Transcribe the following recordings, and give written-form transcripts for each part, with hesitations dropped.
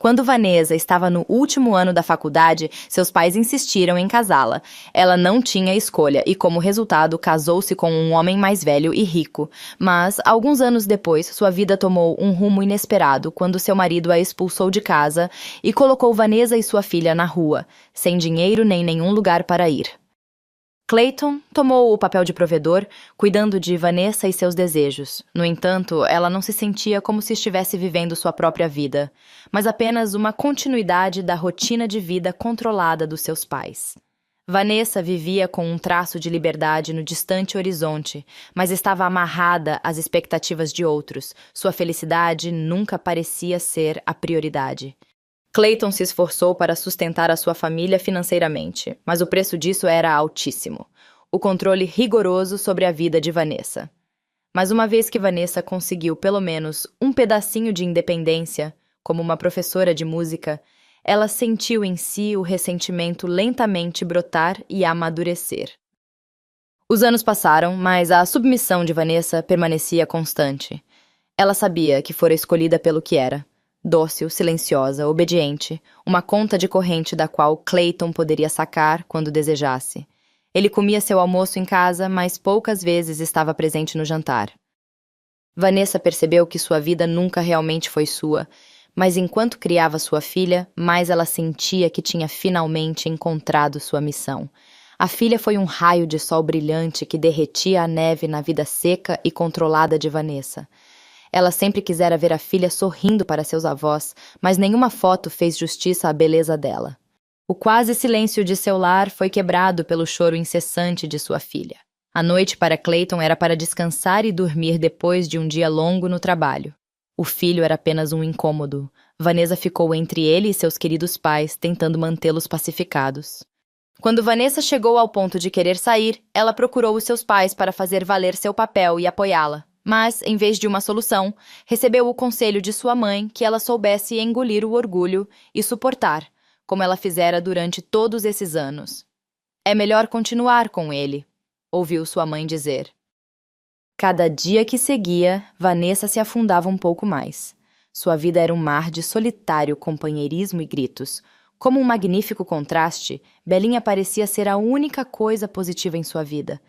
Quando Vanessa estava no último ano da faculdade, seus pais insistiram em casá-la. Ela não tinha escolha e, como resultado, casou-se com um homem mais velho e rico. Mas, alguns anos depois, sua vida tomou um rumo inesperado quando seu marido a expulsou de casa e colocou Vanessa e sua filha na rua, sem dinheiro nem nenhum lugar para ir. Clayton tomou o papel de provedor, cuidando de Vanessa e seus desejos. No entanto, ela não se sentia como se estivesse vivendo sua própria vida, mas apenas uma continuidade da rotina de vida controlada dos seus pais. Vanessa vivia com um traço de liberdade no distante horizonte, mas estava amarrada às expectativas de outros. Sua felicidade nunca parecia ser a prioridade. Clayton se esforçou para sustentar a sua família financeiramente, mas o preço disso era altíssimo. O controle rigoroso sobre a vida de Vanessa. Mas uma vez que Vanessa conseguiu pelo menos um pedacinho de independência, como uma professora de música, ela sentiu em si o ressentimento lentamente brotar e amadurecer. Os anos passaram, mas a submissão de Vanessa permanecia constante. Ela sabia que fora escolhida pelo que era. Dócil, silenciosa, obediente, uma conta de corrente da qual Clayton poderia sacar quando desejasse. Ele comia seu almoço em casa, mas poucas vezes estava presente no jantar. Vanessa percebeu que sua vida nunca realmente foi sua, mas enquanto criava sua filha, mais ela sentia que tinha finalmente encontrado sua missão. A filha foi um raio de sol brilhante que derretia a neve na vida seca e controlada de Vanessa. Ela sempre quisera ver a filha sorrindo para seus avós, mas nenhuma foto fez justiça à beleza dela. O quase silêncio de seu lar foi quebrado pelo choro incessante de sua filha. A noite para Clayton era para descansar e dormir depois de um dia longo no trabalho. O filho era apenas um incômodo. Vanessa ficou entre ele e seus queridos pais, tentando mantê-los pacificados. Quando Vanessa chegou ao ponto de querer sair, ela procurou os seus pais para fazer valer seu papel e apoiá-la. Mas, em vez de uma solução, recebeu o conselho de sua mãe que ela soubesse engolir o orgulho e suportar, como ela fizera durante todos esses anos. É melhor continuar com ele, ouviu sua mãe dizer. Cada dia que seguia, Vanessa se afundava um pouco mais. Sua vida era um mar de solitário companheirismo e gritos. Como um magnífico contraste, Belinha parecia ser a única coisa positiva em sua vida.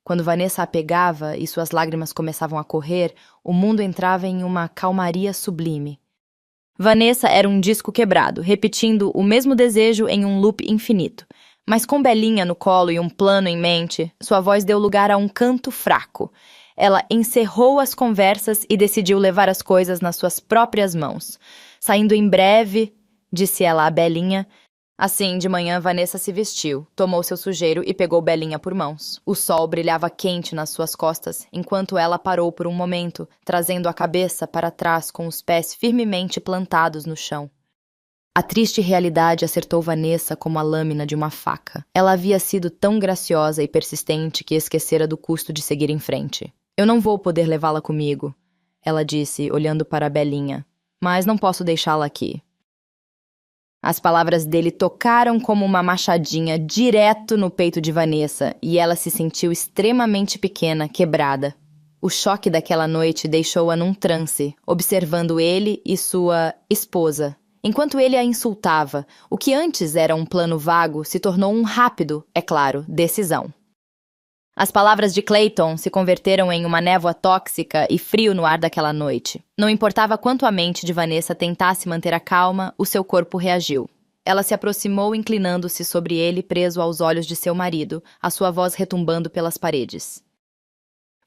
Quando Vanessa a pegava e suas lágrimas começavam a correr, o mundo entrava em uma calmaria sublime. Vanessa era um disco quebrado, repetindo o mesmo desejo em um loop infinito. Mas com Belinha no colo e um plano em mente, sua voz deu lugar a um canto fraco. Ela encerrou as conversas e decidiu levar as coisas nas suas próprias mãos. Saindo em breve, disse ela a Belinha. Assim, de manhã, Vanessa se vestiu, tomou seu sujeiro e pegou Belinha por mãos. O sol brilhava quente nas suas costas, enquanto ela parou por um momento, trazendo a cabeça para trás com os pés firmemente plantados no chão. A triste realidade acertou Vanessa como a lâmina de uma faca. Ela havia sido tão graciosa e persistente que esquecera do custo de seguir em frente. Eu não vou poder levá-la comigo, ela disse, olhando para Belinha. Mas não posso deixá-la aqui. As palavras dele tocaram como uma machadinha direto no peito de Vanessa e ela se sentiu extremamente pequena, quebrada. O choque daquela noite deixou-a num transe, observando ele e sua esposa. Enquanto ele a insultava, o que antes era um plano vago se tornou um rápido, é claro, decisão. As palavras de Clayton se converteram em uma névoa tóxica e frio no ar daquela noite. Não importava quanto a mente de Vanessa tentasse manter a calma, o seu corpo reagiu. Ela se aproximou inclinando-se sobre ele, preso aos olhos de seu marido, a sua voz retumbando pelas paredes.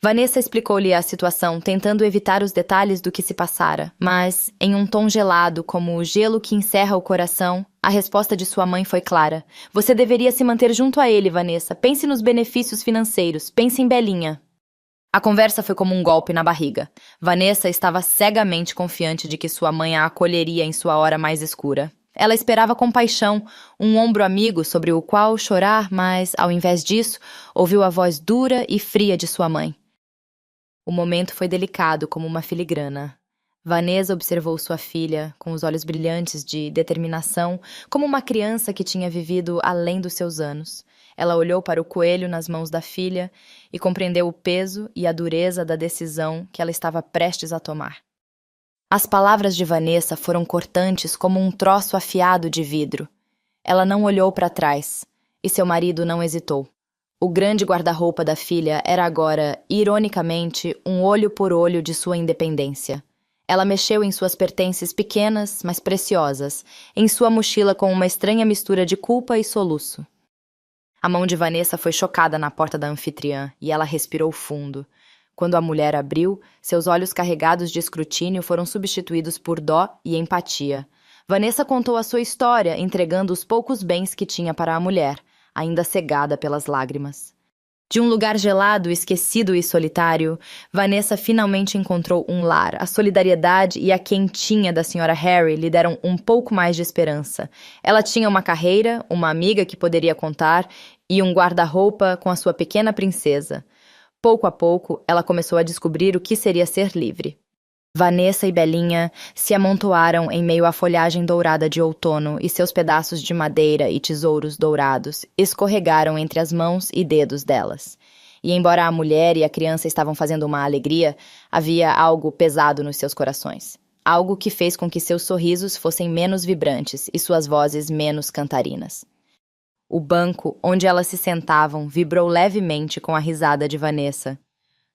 Vanessa explicou-lhe a situação, tentando evitar os detalhes do que se passara, mas, em um tom gelado, como o gelo que encerra o coração, a resposta de sua mãe foi clara. Você deveria se manter junto a ele, Vanessa. Pense nos benefícios financeiros. Pense em Belinha. A conversa foi como um golpe na barriga. Vanessa estava cegamente confiante de que sua mãe a acolheria em sua hora mais escura. Ela esperava com paixão um ombro amigo sobre o qual chorar, mas, ao invés disso, ouviu a voz dura e fria de sua mãe. O momento foi delicado como uma filigrana. Vanessa observou sua filha, com os olhos brilhantes de determinação, como uma criança que tinha vivido além dos seus anos. Ela olhou para o coelho nas mãos da filha e compreendeu o peso e a dureza da decisão que ela estava prestes a tomar. As palavras de Vanessa foram cortantes como um troço afiado de vidro. Ela não olhou para trás, e seu marido não hesitou. O grande guarda-roupa da filha era agora, ironicamente, um olho por olho de sua independência. Ela mexeu em suas pertences pequenas, mas preciosas, em sua mochila com uma estranha mistura de culpa e soluço. A mão de Vanessa foi chocada na porta da anfitriã, e ela respirou fundo. Quando a mulher abriu, seus olhos carregados de escrutínio foram substituídos por dó e empatia. Vanessa contou a sua história, entregando os poucos bens que tinha para a mulher, ainda cegada pelas lágrimas. De um lugar gelado, esquecido e solitário, Vanessa finalmente encontrou um lar. A solidariedade e a quentinha da Sra. Harry lhe deram um pouco mais de esperança. Ela tinha uma carreira, uma amiga que poderia contar e um guarda-roupa com a sua pequena princesa. Pouco a pouco, ela começou a descobrir o que seria ser livre. Vanessa e Belinha se amontoaram em meio à folhagem dourada de outono e seus pedaços de madeira e tesouros dourados escorregaram entre as mãos e dedos delas. E embora a mulher e a criança estavam fazendo uma alegria, havia algo pesado nos seus corações. Algo que fez com que seus sorrisos fossem menos vibrantes e suas vozes menos cantarinas. O banco onde elas se sentavam vibrou levemente com a risada de Vanessa.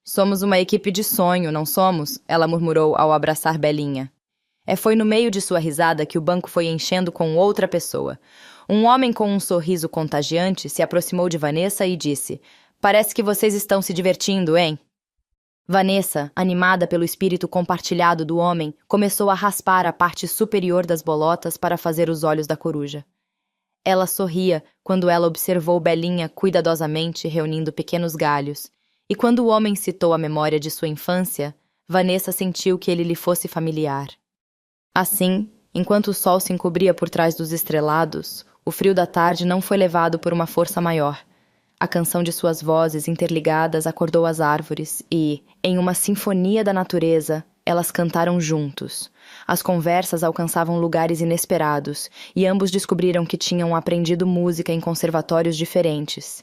"Somos uma equipe de sonho, não somos?" ela murmurou ao abraçar Belinha. Foi no meio de sua risada que o banco foi enchendo com outra pessoa. Um homem com um sorriso contagiante se aproximou de Vanessa e disse: "Parece que vocês estão se divertindo, hein?" Vanessa, animada pelo espírito compartilhado do homem, começou a raspar a parte superior das bolotas para fazer os olhos da coruja. Ela sorria quando ela observou Belinha cuidadosamente reunindo pequenos galhos, e quando o homem citou a memória de sua infância, Vanessa sentiu que ele lhe fosse familiar. Assim, enquanto o sol se encobria por trás dos estrelados, o frio da tarde não foi levado por uma força maior. A canção de suas vozes interligadas acordou as árvores e, em uma sinfonia da natureza, elas cantaram juntos. As conversas alcançavam lugares inesperados, e ambos descobriram que tinham aprendido música em conservatórios diferentes.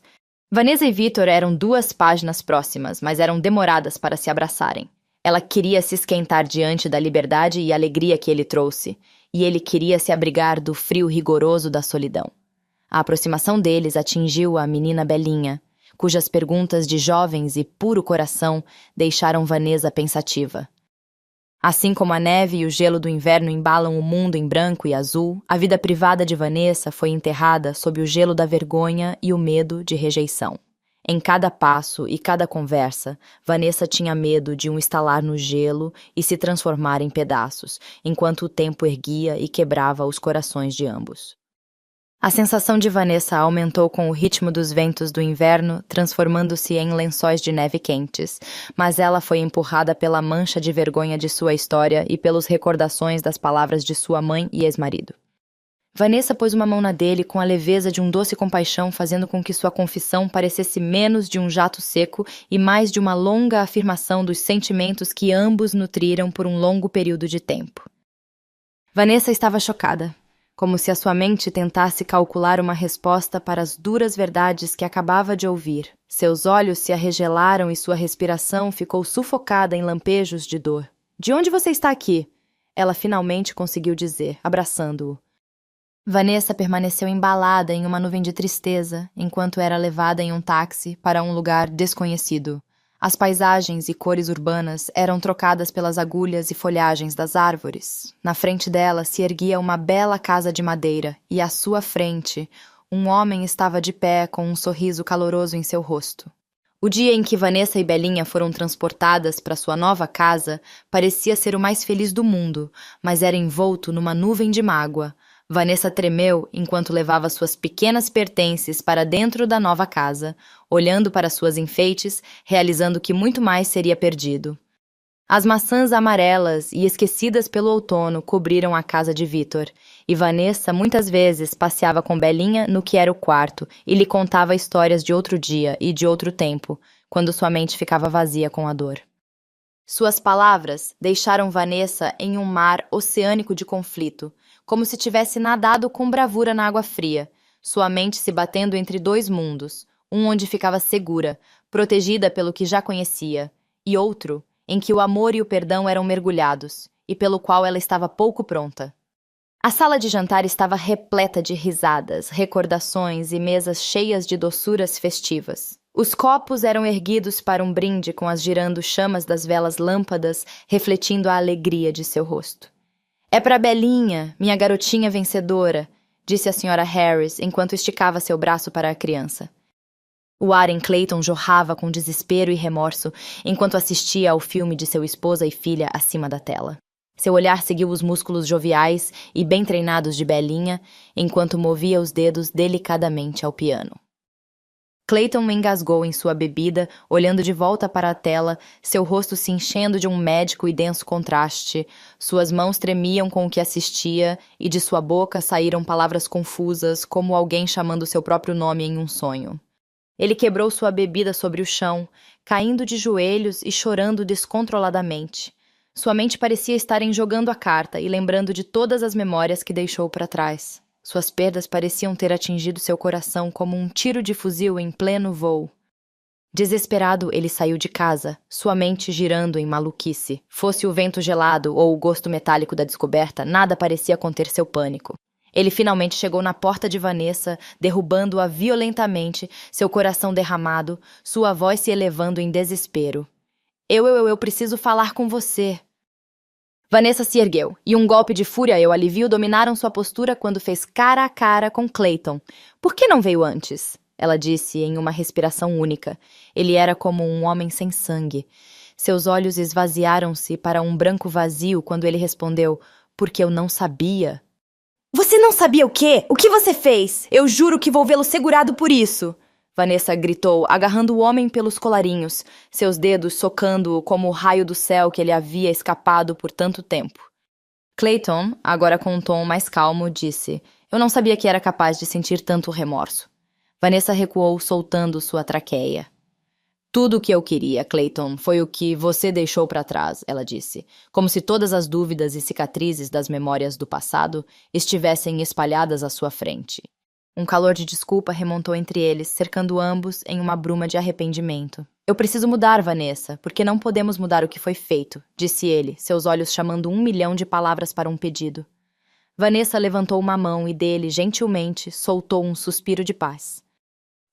Vanessa e Victor eram 2 páginas próximas, mas eram demoradas para se abraçarem. Ela queria se esquentar diante da liberdade e alegria que ele trouxe, e ele queria se abrigar do frio rigoroso da solidão. A aproximação deles atingiu a menina Belinha, cujas perguntas de jovens e puro coração deixaram Vanessa pensativa. Assim como a neve e o gelo do inverno embalam o mundo em branco e azul, a vida privada de Vanessa foi enterrada sob o gelo da vergonha e o medo de rejeição. Em cada passo e cada conversa, Vanessa tinha medo de um estalar no gelo e se transformar em pedaços, enquanto o tempo erguia e quebrava os corações de ambos. A sensação de Vanessa aumentou com o ritmo dos ventos do inverno, transformando-se em lençóis de neve quentes, mas ela foi empurrada pela mancha de vergonha de sua história e pelas recordações das palavras de sua mãe e ex-marido. Vanessa pôs uma mão na dele com a leveza de um doce compaixão, fazendo com que sua confissão parecesse menos de um jato seco e mais de uma longa afirmação dos sentimentos que ambos nutriram por um longo período de tempo. Vanessa estava chocada, como se a sua mente tentasse calcular uma resposta para as duras verdades que acabava de ouvir. Seus olhos se arregelaram e sua respiração ficou sufocada em lampejos de dor. "De onde você está aqui?" ela finalmente conseguiu dizer, abraçando-o. Vanessa permaneceu embalada em uma nuvem de tristeza, enquanto era levada em um táxi para um lugar desconhecido. As paisagens e cores urbanas eram trocadas pelas agulhas e folhagens das árvores. Na frente dela se erguia uma bela casa de madeira, e à sua frente, um homem estava de pé com um sorriso caloroso em seu rosto. O dia em que Vanessa e Belinha foram transportadas para sua nova casa parecia ser o mais feliz do mundo, mas era envolto numa nuvem de mágoa. Vanessa tremeu enquanto levava suas pequenas pertences para dentro da nova casa, olhando para suas enfeites, realizando que muito mais seria perdido. As maçãs amarelas e esquecidas pelo outono cobriram a casa de Victor, e Vanessa muitas vezes passeava com Belinha no que era o quarto e lhe contava histórias de outro dia e de outro tempo, quando sua mente ficava vazia com a dor. Suas palavras deixaram Vanessa em um mar oceânico de conflito, como se tivesse nadado com bravura na água fria, sua mente se batendo entre 2 mundos, um onde ficava segura, protegida pelo que já conhecia, e outro em que o amor e o perdão eram mergulhados, e pelo qual ela estava pouco pronta. A sala de jantar estava repleta de risadas, recordações e mesas cheias de doçuras festivas. Os copos eram erguidos para um brinde com as girando chamas das velas lâmpadas, refletindo a alegria de seu rosto. "É para Belinha, minha garotinha vencedora", disse a senhora Harris enquanto esticava seu braço para a criança. O ar em Clayton jorrava com desespero e remorso enquanto assistia ao filme de seu esposa e filha acima da tela. Seu olhar seguiu os músculos joviais e bem treinados de Belinha enquanto movia os dedos delicadamente ao piano. Clayton engasgou em sua bebida, olhando de volta para a tela, seu rosto se enchendo de um médico e denso contraste. Suas mãos tremiam com o que assistia e de sua boca saíram palavras confusas, como alguém chamando seu próprio nome em um sonho. Ele quebrou sua bebida sobre o chão, caindo de joelhos e chorando descontroladamente. Sua mente parecia estar jogando a carta e lembrando de todas as memórias que deixou para trás. Suas perdas pareciam ter atingido seu coração como um tiro de fuzil em pleno voo. Desesperado, ele saiu de casa, sua mente girando em maluquice. Fosse o vento gelado ou o gosto metálico da descoberta, nada parecia conter seu pânico. Ele finalmente chegou na porta de Vanessa, derrubando-a violentamente, seu coração derramado, sua voz se elevando em desespero. Eu preciso falar com você." Vanessa se ergueu, e um golpe de fúria e o alivio dominaram sua postura quando fez cara a cara com Clayton. "Por que não veio antes?" ela disse em uma respiração única. Ele era como um homem sem sangue. Seus olhos esvaziaram-se para um branco vazio quando ele respondeu, "Porque eu não sabia." "Você não sabia o quê? O que você fez? Eu juro que vou vê-lo segurado por isso!" Vanessa gritou, agarrando o homem pelos colarinhos, seus dedos socando-o como o raio do céu que ele havia escapado por tanto tempo. Clayton, agora com um tom mais calmo, disse, "Eu não sabia que era capaz de sentir tanto remorso." Vanessa recuou, soltando sua traqueia. "Tudo o que eu queria, Clayton, foi o que você deixou para trás", ela disse, como se todas as dúvidas e cicatrizes das memórias do passado estivessem espalhadas à sua frente. Um calor de desculpa remontou entre eles, cercando ambos em uma bruma de arrependimento. "Eu preciso mudar, Vanessa, porque não podemos mudar o que foi feito", disse ele, seus olhos chamando 1.000.000 de palavras para um pedido. Vanessa levantou uma mão e dele, gentilmente, soltou um suspiro de paz.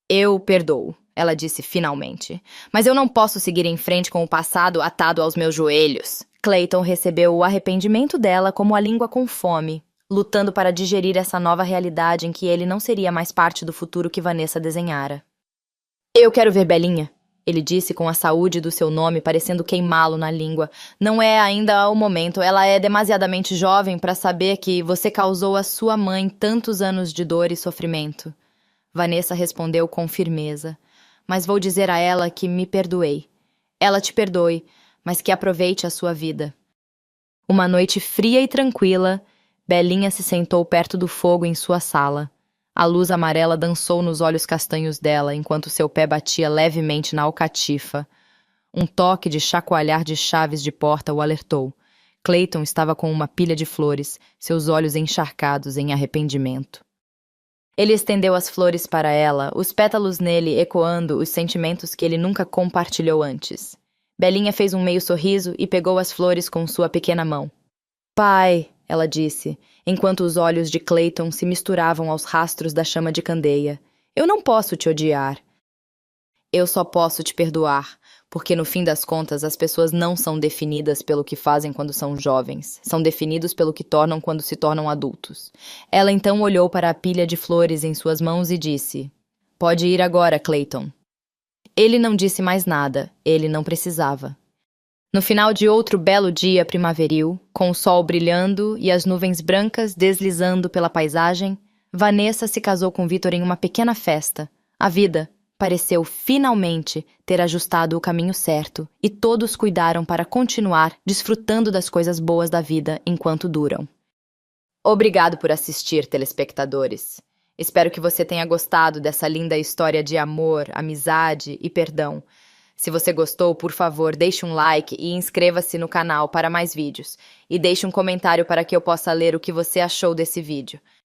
"Eu perdoo", ela disse finalmente, "mas eu não posso seguir em frente com o passado atado aos meus joelhos." Clayton recebeu o arrependimento dela como a língua com fome, lutando para digerir essa nova realidade em que ele não seria mais parte do futuro que Vanessa desenhara. "Eu quero ver Belinha", ele disse com a saúde do seu nome parecendo queimá-lo na língua. "Não é ainda o momento, ela é demasiadamente jovem para saber que você causou à sua mãe tantos anos de dor e sofrimento." Vanessa respondeu com firmeza, "Mas vou dizer a ela que me perdoei. Ela te perdoe, mas que aproveite a sua vida." Uma noite fria e tranquila, Belinha se sentou perto do fogo em sua sala. A luz amarela dançou nos olhos castanhos dela enquanto seu pé batia levemente na alcatifa. Um toque de chacoalhar de chaves de porta o alertou. Clayton estava com uma pilha de flores, seus olhos encharcados em arrependimento. Ele estendeu as flores para ela, os pétalos nele ecoando os sentimentos que ele nunca compartilhou antes. Belinha fez um meio sorriso e pegou as flores com sua pequena mão. "Pai", ela disse, enquanto os olhos de Clayton se misturavam aos rastros da chama de candeia, "eu não posso te odiar. Eu só posso te perdoar, porque no fim das contas as pessoas não são definidas pelo que fazem quando são jovens, são definidos pelo que tornam quando se tornam adultos." Ela então olhou para a pilha de flores em suas mãos e disse, "Pode ir agora, Clayton." Ele não disse mais nada, ele não precisava. No final de outro belo dia primaveril, com o sol brilhando e as nuvens brancas deslizando pela paisagem, Vanessa se casou com Victor em uma pequena festa. A vida pareceu finalmente ter ajustado o caminho certo e todos cuidaram para continuar desfrutando das coisas boas da vida enquanto duram. Obrigado por assistir, telespectadores. Espero que você tenha gostado dessa linda história de amor, amizade e perdão. Se você gostou, por favor, deixe um like e inscreva-se no canal para mais vídeos. E deixe um comentário para que eu possa ler o que você achou desse vídeo.